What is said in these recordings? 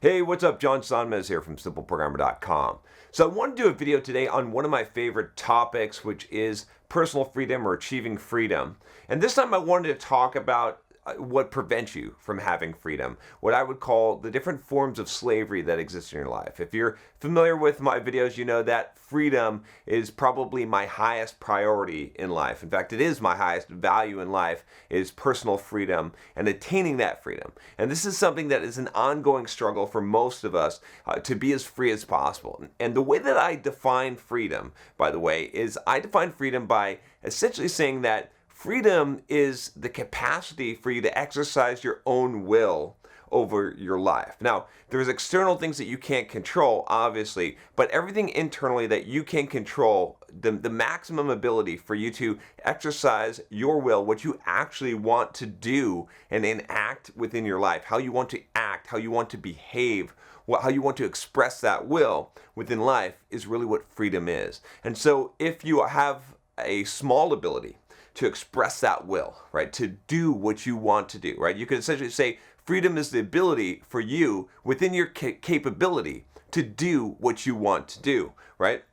Hey, what's up? John Sonmez here from SimpleProgrammer.com. So I want to do a video today on one of my favorite topics, which is personal freedom or achieving freedom. And this time I wanted to talk about what prevents you from having freedom, what I would call the different forms of slavery that exist in your life. If you're familiar with my videos, you know that freedom is probably my highest priority in life. In fact, it is my highest value in life, is personal freedom and attaining that freedom. And this is something that is an ongoing struggle for most of us to be as free as possible. And the way that I define freedom, by the way, is I define freedom by essentially saying that freedom is the capacity for you to exercise your own will over your life. Now, there's external things that you can't control, obviously, but everything internally that you can control, the maximum ability for you to exercise your will, what you actually want to do and enact within your life, how you want to act, how you want to behave, how you want to express that will within life is really what freedom is. And so if you have a small ability to express that will, right? To do what you want to do, right? You could essentially say freedom is the ability for you within your capability to do what you want to do, right?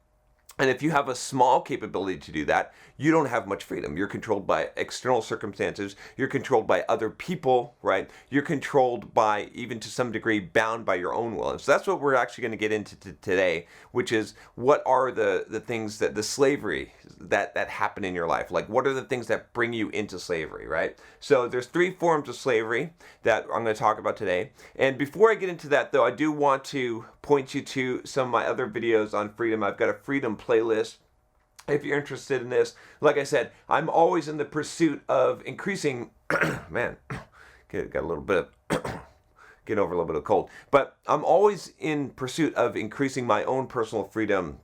And if you have a small capability to do that, you don't have much freedom. You're controlled by external circumstances. You're controlled by other people, right? You're controlled by, even to some degree, bound by your own will. And so that's what we're actually going to get into today, which is what are the things that the slavery that happen in your life? Like, what are the things that bring you into slavery, right? So there's 3 forms of slavery that I'm going to talk about today. And before I get into that, though, I do want to point you to some of my other videos on freedom. I've got a freedom playlist if you're interested in this. Like I said, I'm always in the pursuit of increasing man, got a little bit of getting over a little bit of cold, but I'm always in pursuit of increasing my own personal freedom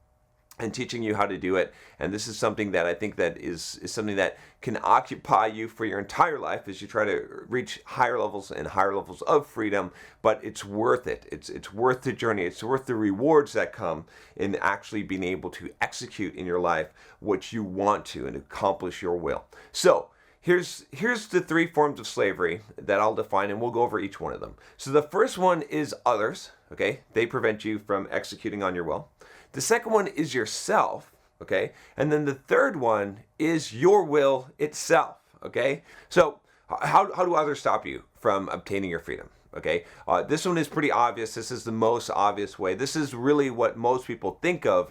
and teaching you how to do it. And this is something that I think that is something that can occupy you for your entire life as you try to reach higher levels and higher levels of freedom. But it's worth it. It's worth the journey. It's worth the rewards that come in actually being able to execute in your life what you want to and accomplish your will. So here's the 3 forms of slavery that I'll define, and we'll go over each one of them. So the first one is others, okay? They prevent you from executing on your will. The second one is yourself, okay? And then the third one is your will itself, okay? So how do others stop you from obtaining your freedom, okay? This one is pretty obvious. This is the most obvious way. This is really what most people think of,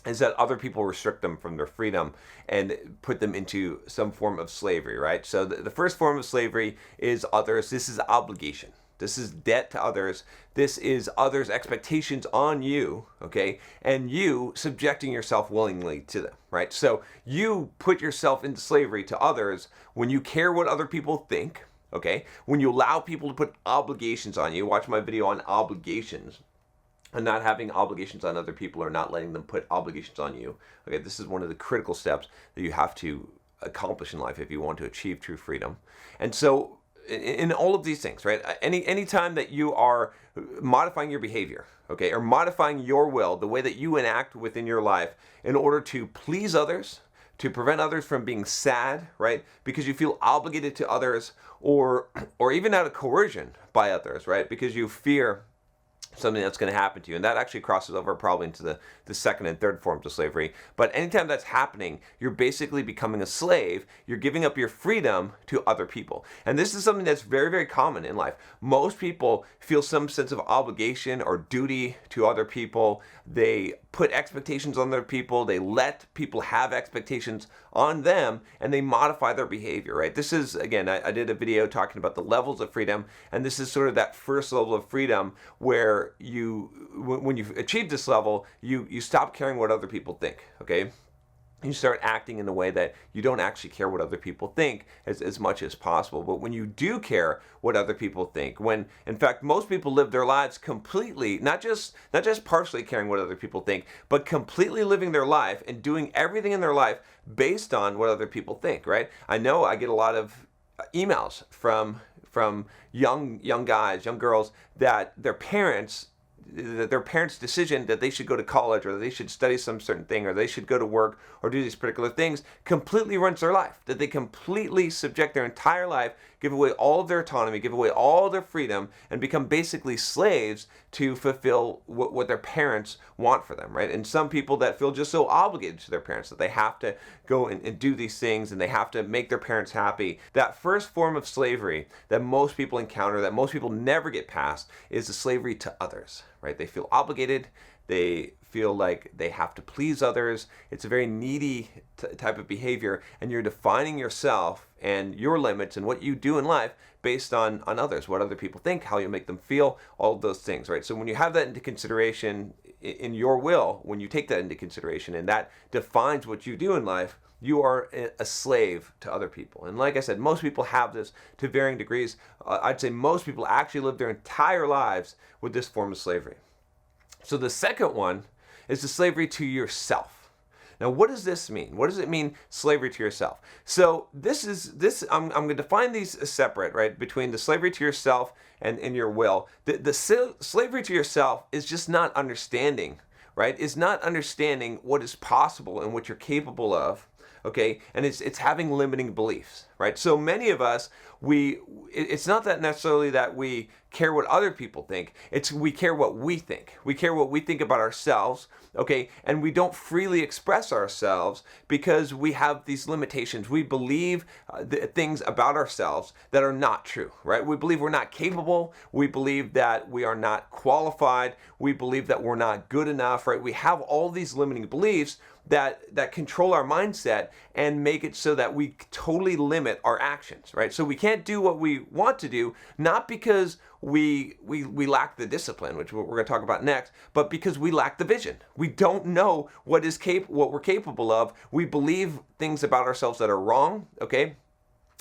is that other people restrict them from their freedom and put them into some form of slavery, right? So the first form of slavery is others. This is obligation. This is debt to others. This is others' expectations on you, okay? And you subjecting yourself willingly to them, right? So you put yourself into slavery to others when you care what other people think, okay? When you allow people to put obligations on you. Watch my video on obligations and not having obligations on other people or not letting them put obligations on you. Okay, this is one of the critical steps that you have to accomplish in life if you want to achieve true freedom. And so in all of these things, right? Any time that you are modifying your behavior, okay, or modifying your will, the way that you enact within your life in order to please others, to prevent others from being sad, right? Because you feel obligated to others, or even out of coercion by others, right? Because you fear something that's going to happen to you. And that actually crosses over probably into the second and third forms of slavery. But anytime that's happening, you're basically becoming a slave. You're giving up your freedom to other people. And this is something that's very, very common in life. Most people feel some sense of obligation or duty to other people. They put expectations on other people. They let people have expectations on them, and they modify their behavior, right? This is, again, I did a video talking about the levels of freedom, and this is sort of that first level of freedom where when you've achieved this level, you stop caring what other people think, okay? You start acting in a way that you don't actually care what other people think as much as possible. But when you do care what other people think, when in fact most people live their lives completely, not just partially caring what other people think, but completely living their life and doing everything in their life based on what other people think, right? I know I get a lot of emails from young guys, young girls, that their parents decision that they should go to college or they should study some certain thing or they should go to work or do these particular things completely runs their life, that they completely subject their entire life give away all of their autonomy, give away all their freedom, and become basically slaves to fulfill what their parents want for them, right? And some people that feel just so obligated to their parents that they have to go and do these things and they have to make their parents happy. That first form of slavery that most people encounter, that most people never get past, is the slavery to others, right? They feel obligated. They feel like they have to please others. It's a very needy type of behavior, and you're defining yourself and your limits and what you do in life based on others, what other people think, how you make them feel, all of those things, right? So when you have that into consideration in your will, when you take that into consideration and that defines what you do in life, you are a slave to other people. And like I said, most people have this to varying degrees. I'd say most people actually live their entire lives with this form of slavery. So the second one is the slavery to yourself. Now, what does this mean? What does it mean, slavery to yourself? So I'm going to define these as separate, right? Between the slavery to yourself and your will. The slavery to yourself is just not understanding, right? It's not understanding what is possible and what you're capable of. Okay, and it's having limiting beliefs, right? So many of us, it's not that necessarily that we care what other people think. It's we care what we think. We care what we think about ourselves, okay? And we don't freely express ourselves because we have these limitations. We believe things about ourselves that are not true, right? We believe we're not capable. We believe that we are not qualified. We believe that we're not good enough, right? We have all these limiting beliefs that control our mindset and make it so that we totally limit our actions, right? So we can't do what we want to do, not because we lack the discipline, which we're going to talk about next, but because we lack the vision. We don't know what we're capable of. We believe things about ourselves that are wrong, okay?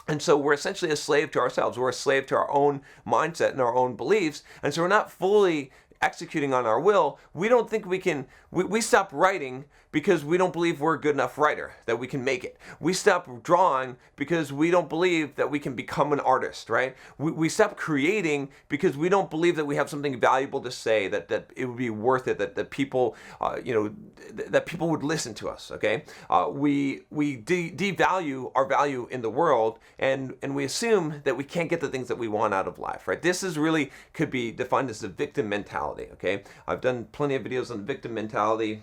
And so we're essentially a slave to ourselves. We're a slave to our own mindset and our own beliefs. And so we're not fully executing on our will. We don't think we can, we stop writing because we don't believe we're a good enough writer, that we can make it. We stop drawing because we don't believe that we can become an artist, right? We stop creating because we don't believe that we have something valuable to say, that it would be worth it, that people, that people would listen to us, okay? We devalue our value in the world, and we assume that we can't get the things that we want out of life, right? This is really, could be defined as the victim mentality, okay? I've done plenty of videos on the victim mentality.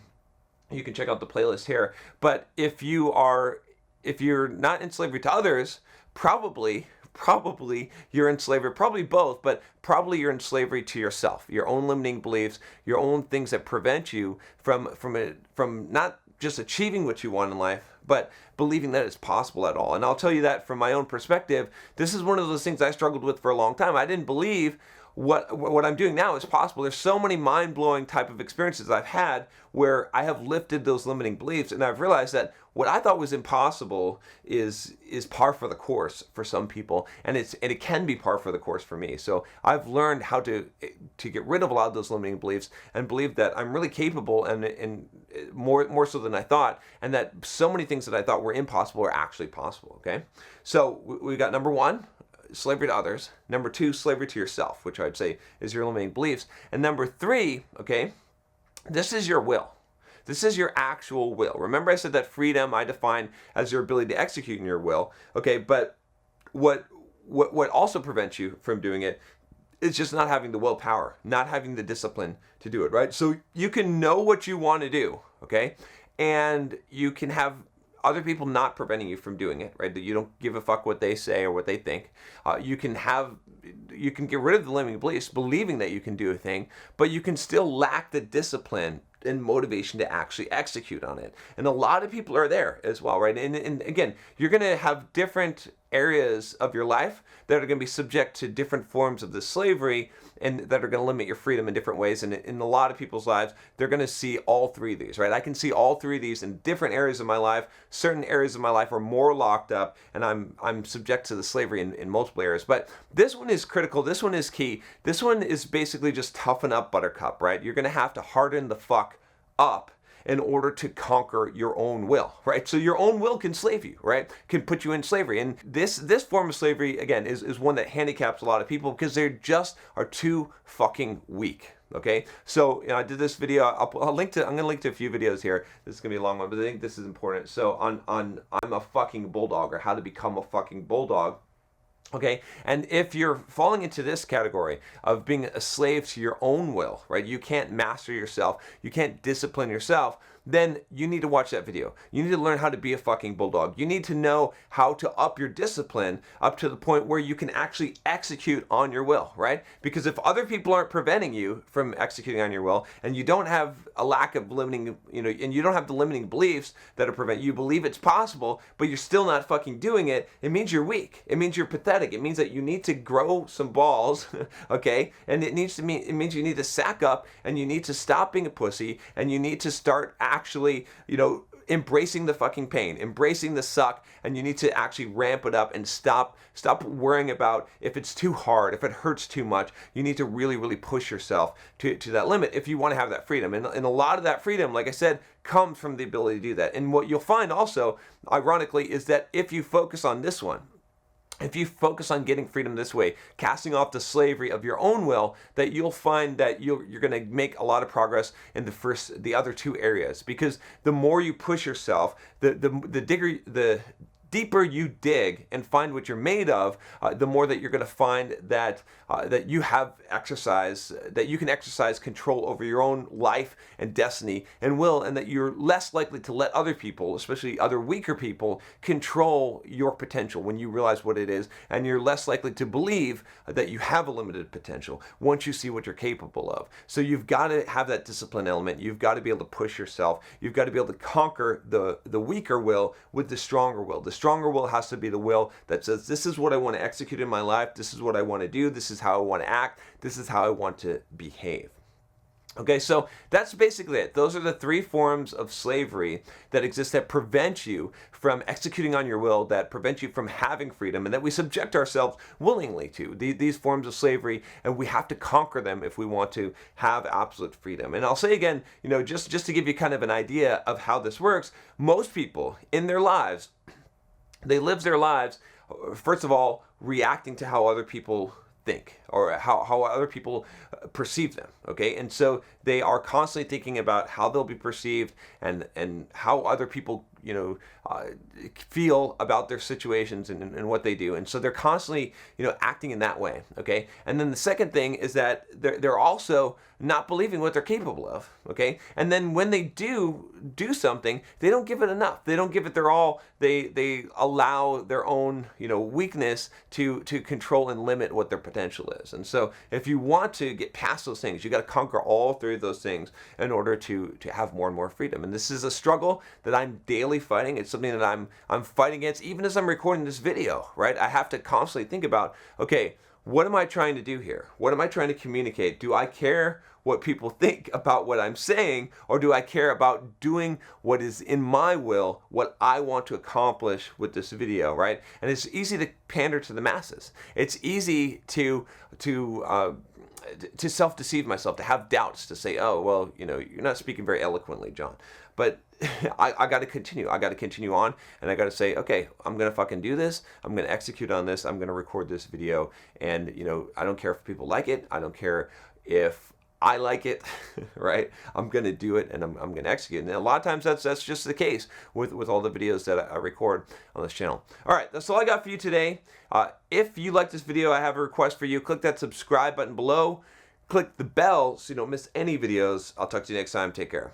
You can check out the playlist here. But if you're not in slavery to others, probably you're in slavery, probably both, but probably you're in slavery to yourself, your own limiting beliefs, your own things that prevent you from not just achieving what you want in life, but believing that it's possible at all. And I'll tell you that from my own perspective, this is one of those things I struggled with for a long time. I didn't believe what I'm doing now is possible. There's so many mind-blowing type of experiences I've had where I have lifted those limiting beliefs, and I've realized that what I thought was impossible is par for the course for some people, and it can be par for the course for me. So I've learned how to get rid of a lot of those limiting beliefs and believe that I'm really capable and more so than I thought, and that so many things that I thought were impossible are actually possible. Okay, so we got number one, slavery to others. Number two, slavery to yourself, which I'd say is your limiting beliefs. And number three, okay, this is your will. This is your actual will. Remember I said that freedom I define as your ability to execute in your will, okay, but what also prevents you from doing it is just not having the willpower, not having the discipline to do it, right? So you can know what you want to do, okay, and you can have other people not preventing you from doing it, right? That you don't give a fuck what they say or what they think. You can get rid of the limiting beliefs, believing that you can do a thing, but you can still lack the discipline and motivation to actually execute on it. And a lot of people are there as well, right? And again, you're going to have different areas of your life that are going to be subject to different forms of the slavery and that are going to limit your freedom in different ways. And in a lot of people's lives, they're going to see all three of these, right? I can see all three of these in different areas of my life. Certain areas of my life are more locked up, and I'm subject to the slavery in multiple areas. But this one is critical. This one is key. This one is basically just toughen up, buttercup, right? You're going to have to harden the fuck up in order to conquer your own will, right? So your own will can slave you, right? Can put you in slavery. And this form of slavery, again, is one that handicaps a lot of people because they just are too fucking weak, okay? So I did this video. I'm going to link to a few videos here. This is going to be a long one, but I think this is important. So on I'm a fucking bulldog, or how to become a fucking bulldog. Okay, and if you're falling into this category of being a slave to your own will, right? You can't master yourself, you can't discipline yourself, then you need to watch that video. You need to learn how to be a fucking bulldog. You need to know how to up your discipline up to the point where you can actually execute on your will, right? Because if other people aren't preventing you from executing on your will, and you don't have a lack of limiting, and you don't have the limiting beliefs that are prevent you believe it's possible, but you're still not fucking doing it, it means you're weak. It means you're pathetic. It means that you need to grow some balls, okay? And it means you need to sack up, and you need to stop being a pussy, and you need to start actually, embracing the fucking pain, embracing the suck, and you need to actually ramp it up and stop worrying about if it's too hard, if it hurts too much. You need to really, really push yourself to that limit if you want to have that freedom. And a lot of that freedom, like I said, comes from the ability to do that. And what you'll find also, ironically, is that if you focus on this one, if you focus on getting freedom this way, casting off the slavery of your own will, that you'll find that you're going to make a lot of progress in the other two areas. Because the more you push yourself, the deeper you dig and find what you're made of, the more that you're going to find that you have that you can exercise control over your own life and destiny and will, and that you're less likely to let other people, especially other weaker people, control your potential when you realize what it is, and you're less likely to believe that you have a limited potential once you see what you're capable of. So you've got to have that discipline element. You've got to be able to push yourself. You've got to be able to conquer the weaker will with the stronger will. The stronger will has to be the will that says, this is what I want to execute in my life. This is what I want to do. This is how I want to act. This is how I want to behave. Okay, so that's basically it. Those are the three forms of slavery that exist that prevent you from executing on your will, that prevent you from having freedom, and that we subject ourselves willingly to. These forms of slavery, and we have to conquer them if we want to have absolute freedom. And I'll say again, just to give you kind of an idea of how this works, most people in their lives, they live their lives, first of all, reacting to how other people think or how other people perceive them, okay? And so they are constantly thinking about how they'll be perceived and how other people feel about their situations and what they do. And so they're constantly, acting in that way, okay? And then the second thing is that they're also not believing what they're capable of, okay? And then when they do something, they don't give it enough. They don't give it their all. They allow their own, weakness to control and limit what their potential is. And so if you want to get past those things, you got to conquer all three of those things in order to have more and more freedom. And this is a struggle that I'm daily fighting. It's something that I'm fighting against even as I'm recording this video, right? I have to constantly think about, okay, what am I trying to do here? What am I trying to communicate? Do I care what people think about what I'm saying, or do I care about doing what is in my will, what I want to accomplish with this video, right? And it's easy to pander to the masses. It's easy to self-deceive myself, to have doubts, to say, oh, well, you're not speaking very eloquently, John. But I got to continue. I got to continue on, and I got to say, okay, I'm going to fucking do this. I'm going to execute on this. I'm going to record this video, and, I don't care if people like it. I don't care if I like it, right? I'm going to do it, and I'm going to execute. And a lot of times that's just the case with all the videos that I record on this channel. All right, that's all I got for you today. If you like this video, I have a request for you. Click that subscribe button below. Click the bell so you don't miss any videos. I'll talk to you next time. Take care.